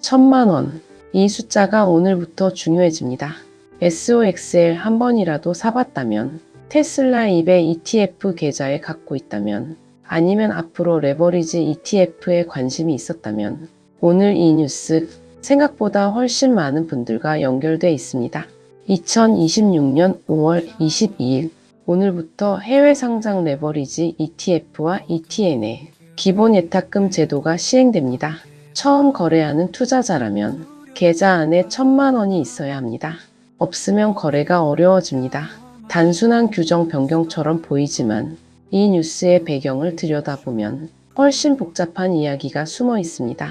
1000만원. 이 숫자가 오늘부터 중요해집니다. SOXL 한 번이라도 사봤다면, 테슬라 200 ETF 계좌에 갖고 있다면, 아니면 앞으로 레버리지 ETF에 관심이 있었다면, 오늘 이 뉴스 생각보다 훨씬 많은 분들과 연결돼 있습니다. 2026년 5월 22일 오늘부터 해외 상장 레버리지 ETF와 ETN의 기본 예탁금 제도가 시행됩니다. 처음 거래하는 투자자라면 계좌 안에 1000만원이 있어야 합니다. 없으면 거래가 어려워집니다. 단순한 규정 변경처럼 보이지만 이 뉴스의 배경을 들여다보면 훨씬 복잡한 이야기가 숨어 있습니다.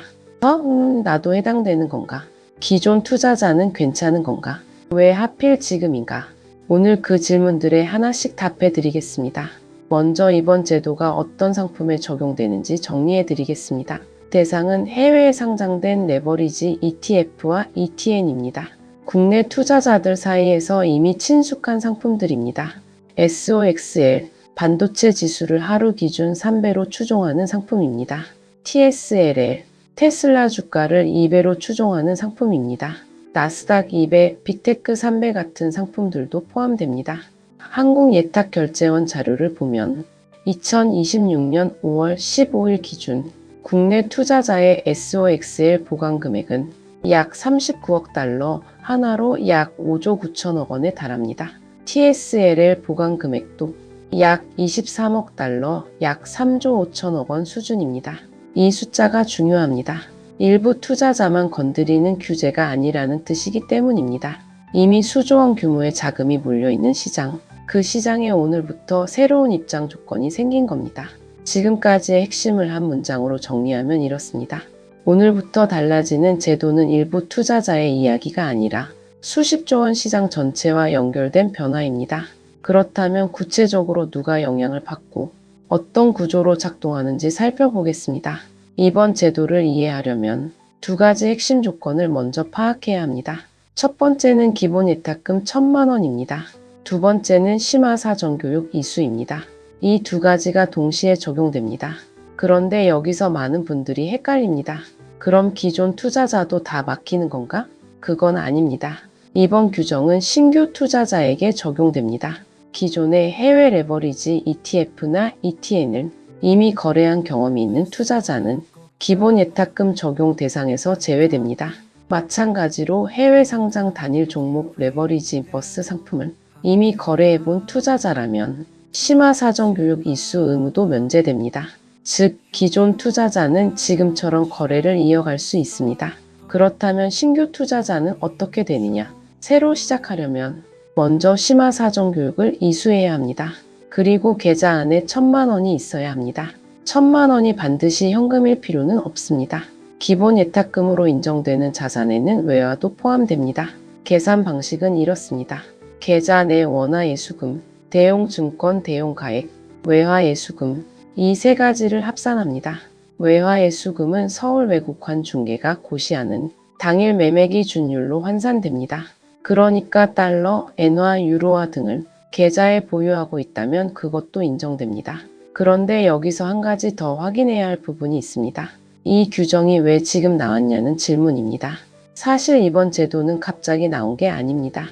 나도 해당되는 건가? 기존 투자자는 괜찮은 건가? 왜 하필 지금인가? 오늘 그 질문들에 하나씩 답해 드리겠습니다. 먼저 이번 제도가 어떤 상품에 적용되는지 정리해 드리겠습니다. 대상은 해외에 상장된 레버리지 ETF와 ETN입니다. 국내 투자자들 사이에서 이미 친숙한 상품들입니다. SOXL, 반도체 지수를 하루 기준 3배로 추종하는 상품입니다. TSLL, 테슬라 주가를 2배로 추종하는 상품입니다. 나스닥 2배, 빅테크 3배 같은 상품들도 포함됩니다. 한국예탁결제원 자료를 보면 2026년 5월 15일 기준 국내 투자자의 SOXL 보관 금액은 약 39억 달러, 하나로 약 5조 9천억 원에 달합니다. TSLL 보관 금액도 약 23억 달러, 약 3조 5천억 원 수준입니다. 이 숫자가 중요합니다. 일부 투자자만 건드리는 규제가 아니라는 뜻이기 때문입니다. 이미 수조원 규모의 자금이 몰려있는 시장, 그 시장에 오늘부터 새로운 입장 조건이 생긴 겁니다. 지금까지의 핵심을 한 문장으로 정리하면 이렇습니다. 오늘부터 달라지는 제도는 일부 투자자의 이야기가 아니라 수십조 원 시장 전체와 연결된 변화입니다. 그렇다면 구체적으로 누가 영향을 받고 어떤 구조로 작동하는지 살펴보겠습니다. 이번 제도를 이해하려면 두 가지 핵심 조건을 먼저 파악해야 합니다. 첫 번째는 기본 예탁금 1000만원입니다. 두 번째는 심화 사전교육 이수입니다. 이 두 가지가 동시에 적용됩니다. 그런데 여기서 많은 분들이 헷갈립니다. 그럼 기존 투자자도 다 막히는 건가? 그건 아닙니다. 이번 규정은 신규 투자자에게 적용됩니다. 기존의 해외 레버리지 ETF나 ETN을 이미 거래한 경험이 있는 투자자는 기본 예탁금 적용 대상에서 제외됩니다. 마찬가지로 해외 상장 단일 종목 레버리지 인버스 상품을 이미 거래해본 투자자라면 심화 사전 교육 이수 의무도 면제됩니다. 즉, 기존 투자자는 지금처럼 거래를 이어갈 수 있습니다. 그렇다면 신규 투자자는 어떻게 되느냐? 새로 시작하려면 먼저 심화 사전 교육을 이수해야 합니다. 그리고 계좌 안에 1000만원이 있어야 합니다. 1000만원이 반드시 현금일 필요는 없습니다. 기본 예탁금으로 인정되는 자산에는 외화도 포함됩니다. 계산 방식은 이렇습니다. 계좌 내 원화 예수금, 대용 증권 대용 가액, 외화 예수금, 이 세 가지를 합산합니다. 외화 예수금은 서울 외국환 중개가 고시하는 당일 매매 기준율로 환산됩니다. 그러니까 달러, 엔화, 유로화 등을 계좌에 보유하고 있다면 그것도 인정됩니다. 그런데 여기서 한 가지 더 확인해야 할 부분이 있습니다. 이 규정이 왜 지금 나왔냐는 질문입니다. 사실 이번 제도는 갑자기 나온 게 아닙니다.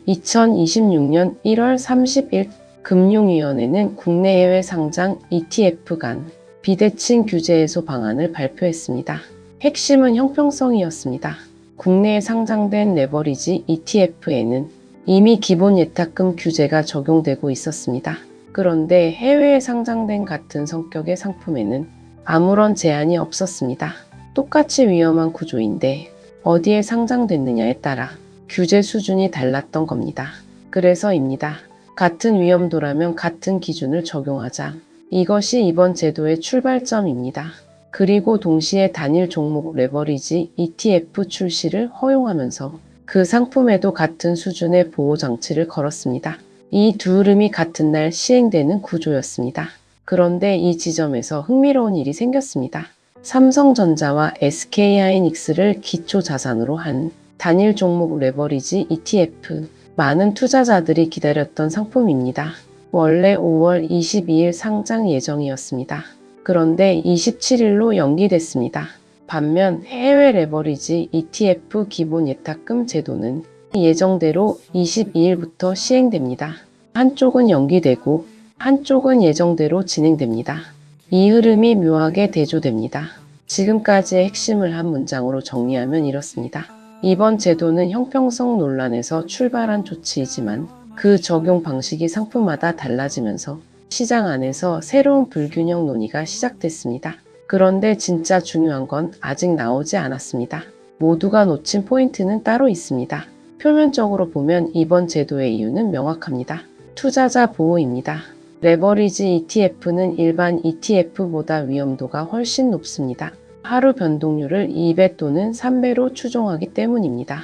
2026년 1월 30일 금융위원회는 국내 해외 상장 ETF 간 비대칭 규제 해소 방안을 발표했습니다. 핵심은 형평성이었습니다. 국내에 상장된 레버리지 ETF에는 이미 기본 예탁금 규제가 적용되고 있었습니다. 그런데 해외에 상장된 같은 성격의 상품에는 아무런 제한이 없었습니다. 똑같이 위험한 구조인데 어디에 상장됐느냐에 따라 규제 수준이 달랐던 겁니다. 그래서입니다. 같은 위험도라면 같은 기준을 적용하자. 이것이 이번 제도의 출발점입니다. 그리고 동시에 단일 종목 레버리지 ETF 출시를 허용하면서 그 상품에도 같은 수준의 보호장치를 걸었습니다. 이 두 흐름이 같은 날 시행되는 구조였습니다. 그런데 이 지점에서 흥미로운 일이 생겼습니다. 삼성전자와 SK하이닉스를 기초자산으로 한 단일 종목 레버리지 ETF, 많은 투자자들이 기다렸던 상품입니다. 원래 5월 22일 상장 예정이었습니다. 그런데 27일로 연기됐습니다. 반면 해외 레버리지 ETF 기본 예탁금 제도는 예정대로 22일부터 시행됩니다. 한쪽은 연기되고 한쪽은 예정대로 진행됩니다. 이 흐름이 묘하게 대조됩니다. 지금까지의 핵심을 한 문장으로 정리하면 이렇습니다. 이번 제도는 형평성 논란에서 출발한 조치이지만 그 적용 방식이 상품마다 달라지면서 시장 안에서 새로운 불균형 논의가 시작됐습니다. 그런데 진짜 중요한 건 아직 나오지 않았습니다. 모두가 놓친 포인트는 따로 있습니다. 표면적으로 보면 이번 제도의 이유는 명확합니다. 투자자 보호입니다. 레버리지 ETF는 일반 ETF보다 위험도가 훨씬 높습니다. 하루 변동률을 2배 또는 3배로 추종하기 때문입니다.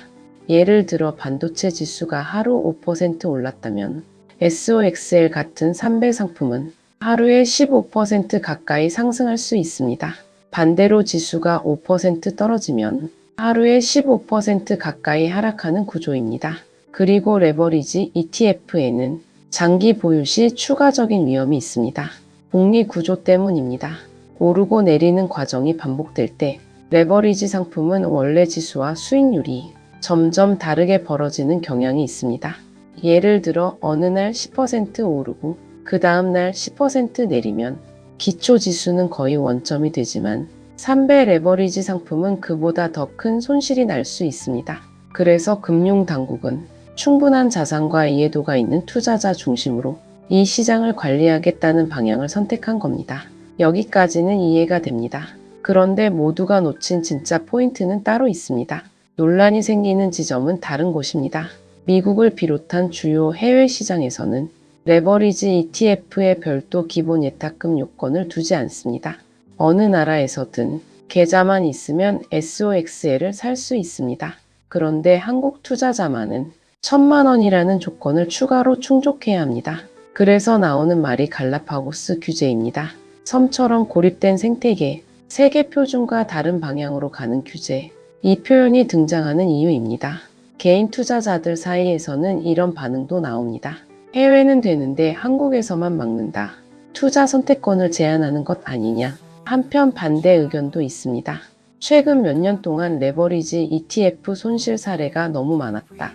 예를 들어 반도체 지수가 하루 5% 올랐다면 SOXL 같은 3배 상품은 하루에 15% 가까이 상승할 수 있습니다. 반대로 지수가 5% 떨어지면 하루에 15% 가까이 하락하는 구조입니다. 그리고 레버리지 ETF에는 장기 보유 시 추가적인 위험이 있습니다. 복리 구조 때문입니다. 오르고 내리는 과정이 반복될 때 레버리지 상품은 원래 지수와 수익률이 점점 다르게 벌어지는 경향이 있습니다. 예를 들어 어느 날 10% 오르고 그 다음 날 10% 내리면 기초 지수는 거의 원점이 되지만 3배 레버리지 상품은 그보다 더 큰 손실이 날 수 있습니다. 그래서 금융당국은 충분한 자산과 이해도가 있는 투자자 중심으로 이 시장을 관리하겠다는 방향을 선택한 겁니다. 여기까지는 이해가 됩니다. 그런데 모두가 놓친 진짜 포인트는 따로 있습니다. 논란이 생기는 지점은 다른 곳입니다. 미국을 비롯한 주요 해외 시장에서는 레버리지 ETF에 별도 기본 예탁금 요건을 두지 않습니다. 어느 나라에서든 계좌만 있으면 SOXL을 살 수 있습니다. 그런데 한국 투자자만은 1,000만 원이라는 조건을 추가로 충족해야 합니다. 그래서 나오는 말이 갈라파고스 규제입니다. 섬처럼 고립된 생태계, 세계 표준과 다른 방향으로 가는 규제. 이 표현이 등장하는 이유입니다. 개인 투자자들 사이에서는 이런 반응도 나옵니다. 해외는 되는데 한국에서만 막는다. 투자 선택권을 제한하는 것 아니냐. 한편 반대 의견도 있습니다. 최근 몇 년 동안 레버리지 ETF 손실 사례가 너무 많았다.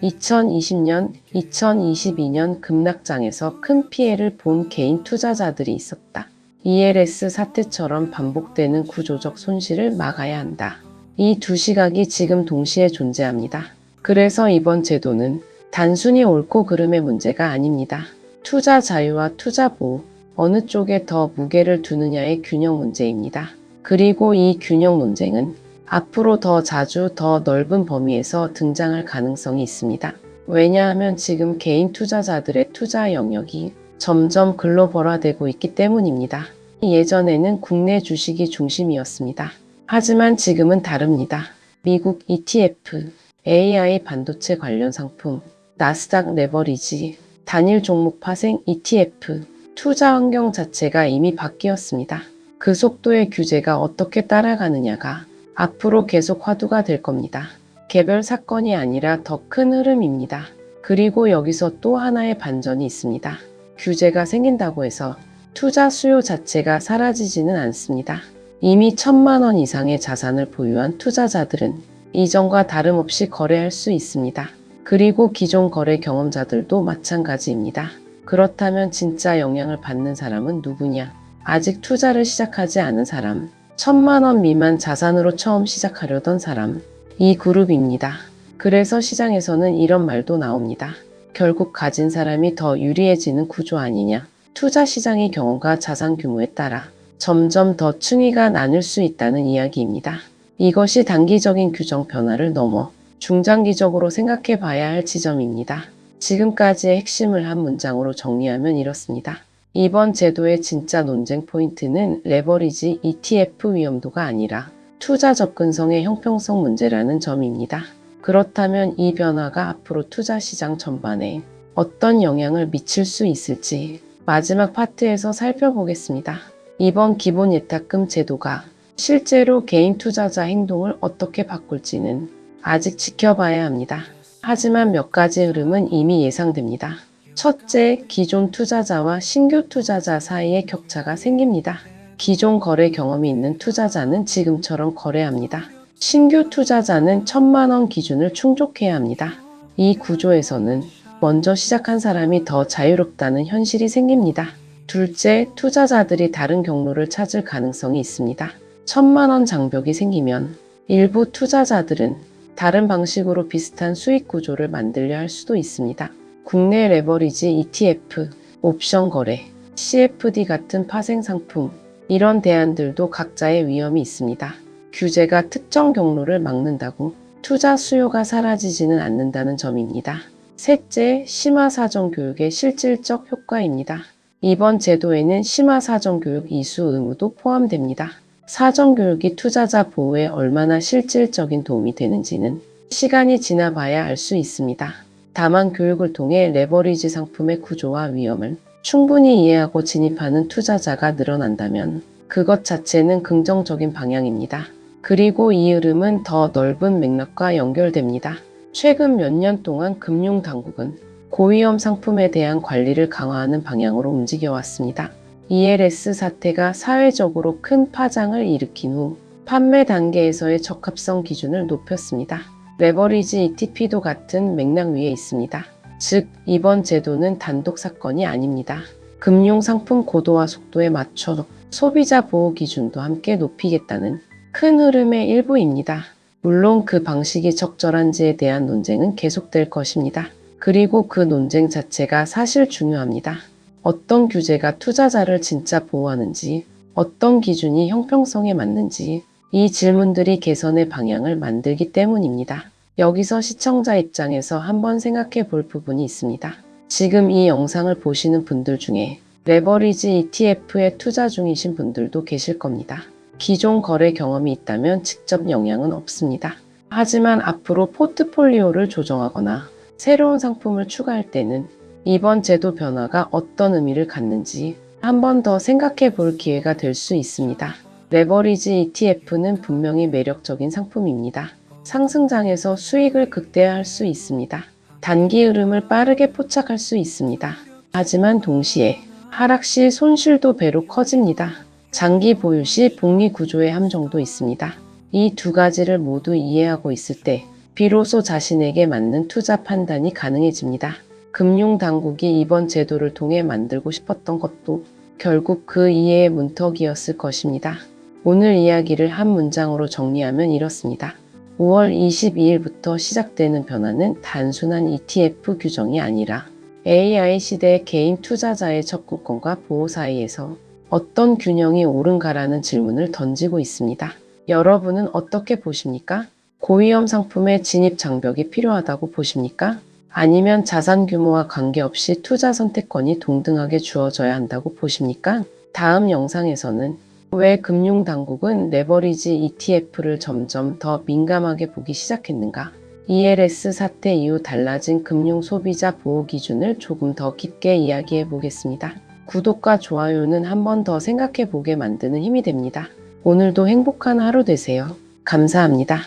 2020년, 2022년 급락장에서 큰 피해를 본 개인 투자자들이 있었다. ELS 사태처럼 반복되는 구조적 손실을 막아야 한다. 이 두 시각이 지금 동시에 존재합니다. 그래서 이번 제도는 단순히 옳고 그름의 문제가 아닙니다. 투자 자유와 투자 보호, 어느 쪽에 더 무게를 두느냐의 균형 문제입니다. 그리고 이 균형 논쟁은 앞으로 더 자주 더 넓은 범위에서 등장할 가능성이 있습니다. 왜냐하면 지금 개인 투자자들의 투자 영역이 점점 글로벌화되고 있기 때문입니다. 예전에는 국내 주식이 중심이었습니다. 하지만 지금은 다릅니다. 미국 ETF, AI 반도체 관련 상품, 나스닥 레버리지, 단일 종목 파생 ETF, 투자 환경 자체가 이미 바뀌었습니다. 그 속도의 규제가 어떻게 따라가느냐가 앞으로 계속 화두가 될 겁니다. 개별 사건이 아니라 더 큰 흐름입니다. 그리고 여기서 또 하나의 반전이 있습니다. 규제가 생긴다고 해서 투자 수요 자체가 사라지지는 않습니다. 이미 1,000만 원 이상의 자산을 보유한 투자자들은 이전과 다름없이 거래할 수 있습니다. 그리고 기존 거래 경험자들도 마찬가지입니다. 그렇다면 진짜 영향을 받는 사람은 누구냐? 아직 투자를 시작하지 않은 사람, 1,000만 원 미만 자산으로 처음 시작하려던 사람, 이 그룹입니다. 그래서 시장에서는 이런 말도 나옵니다. 결국 가진 사람이 더 유리해지는 구조 아니냐? 투자 시장의 경험과 자산 규모에 따라 점점 더 층위가 나뉠 수 있다는 이야기입니다. 이것이 단기적인 규정 변화를 넘어 중장기적으로 생각해 봐야 할 지점입니다. 지금까지의 핵심을 한 문장으로 정리하면 이렇습니다. 이번 제도의 진짜 논쟁 포인트는 레버리지 ETF 위험도가 아니라 투자 접근성의 형평성 문제라는 점입니다. 그렇다면 이 변화가 앞으로 투자 시장 전반에 어떤 영향을 미칠 수 있을지 마지막 파트에서 살펴보겠습니다. 이번 기본 예탁금 제도가 실제로 개인 투자자 행동을 어떻게 바꿀지는 아직 지켜봐야 합니다. 하지만 몇 가지 흐름은 이미 예상됩니다. 첫째, 기존 투자자와 신규 투자자 사이의 격차가 생깁니다. 기존 거래 경험이 있는 투자자는 지금처럼 거래합니다. 신규 투자자는 1,000만 원 기준을 충족해야 합니다. 이 구조에서는 먼저 시작한 사람이 더 자유롭다는 현실이 생깁니다. 둘째, 투자자들이 다른 경로를 찾을 가능성이 있습니다. 1,000만 원 장벽이 생기면 일부 투자자들은 다른 방식으로 비슷한 수익 구조를 만들려 할 수도 있습니다. 국내 레버리지 ETF, 옵션 거래, CFD 같은 파생 상품, 이런 대안들도 각자의 위험이 있습니다. 규제가 특정 경로를 막는다고 투자 수요가 사라지지는 않는다는 점입니다. 셋째, 심화 사전 교육의 실질적 효과입니다. 이번 제도에는 심화 사전 교육 이수 의무도 포함됩니다. 사전 교육이 투자자 보호에 얼마나 실질적인 도움이 되는지는 시간이 지나봐야 알 수 있습니다. 다만 교육을 통해 레버리지 상품의 구조와 위험을 충분히 이해하고 진입하는 투자자가 늘어난다면 그것 자체는 긍정적인 방향입니다. 그리고 이 흐름은 더 넓은 맥락과 연결됩니다. 최근 몇 년 동안 금융당국은 고위험 상품에 대한 관리를 강화하는 방향으로 움직여 왔습니다. ELS 사태가 사회적으로 큰 파장을 일으킨 후 판매 단계에서의 적합성 기준을 높였습니다. 레버리지 ETP도 같은 맥락 위에 있습니다. 즉, 이번 제도는 단독 사건이 아닙니다. 금융상품 고도화 속도에 맞춰 소비자 보호 기준도 함께 높이겠다는 큰 흐름의 일부입니다. 물론 그 방식이 적절한지에 대한 논쟁은 계속될 것입니다. 그리고 그 논쟁 자체가 사실 중요합니다. 어떤 규제가 투자자를 진짜 보호하는지, 어떤 기준이 형평성에 맞는지, 이 질문들이 개선의 방향을 만들기 때문입니다. 여기서 시청자 입장에서 한번 생각해 볼 부분이 있습니다. 지금 이 영상을 보시는 분들 중에 레버리지 ETF에 투자 중이신 분들도 계실 겁니다. 기존 거래 경험이 있다면 직접 영향은 없습니다. 하지만 앞으로 포트폴리오를 조정하거나 새로운 상품을 추가할 때는 이번 제도 변화가 어떤 의미를 갖는지 한 번 더 생각해 볼 기회가 될 수 있습니다. 레버리지 ETF는 분명히 매력적인 상품입니다. 상승장에서 수익을 극대화할 수 있습니다. 단기 흐름을 빠르게 포착할 수 있습니다. 하지만 동시에 하락 시 손실도 배로 커집니다. 장기 보유 시 복리 구조의 함정도 있습니다. 이 두 가지를 모두 이해하고 있을 때 비로소 자신에게 맞는 투자 판단이 가능해집니다. 금융당국이 이번 제도를 통해 만들고 싶었던 것도 결국 그 이해의 문턱이었을 것입니다. 오늘 이야기를 한 문장으로 정리하면 이렇습니다. 5월 22일부터 시작되는 변화는 단순한 ETF 규정이 아니라 AI 시대의 개인 투자자의 접근권과 보호 사이에서 어떤 균형이 옳은가라는 질문을 던지고 있습니다. 여러분은 어떻게 보십니까? 고위험 상품의 진입 장벽이 필요하다고 보십니까? 아니면 자산 규모와 관계없이 투자 선택권이 동등하게 주어져야 한다고 보십니까? 다음 영상에서는 왜 금융당국은 레버리지 ETF를 점점 더 민감하게 보기 시작했는가? ELS 사태 이후 달라진 금융 소비자 보호 기준을 조금 더 깊게 이야기해 보겠습니다. 구독과 좋아요는 한 번 더 생각해 보게 만드는 힘이 됩니다. 오늘도 행복한 하루 되세요. 감사합니다.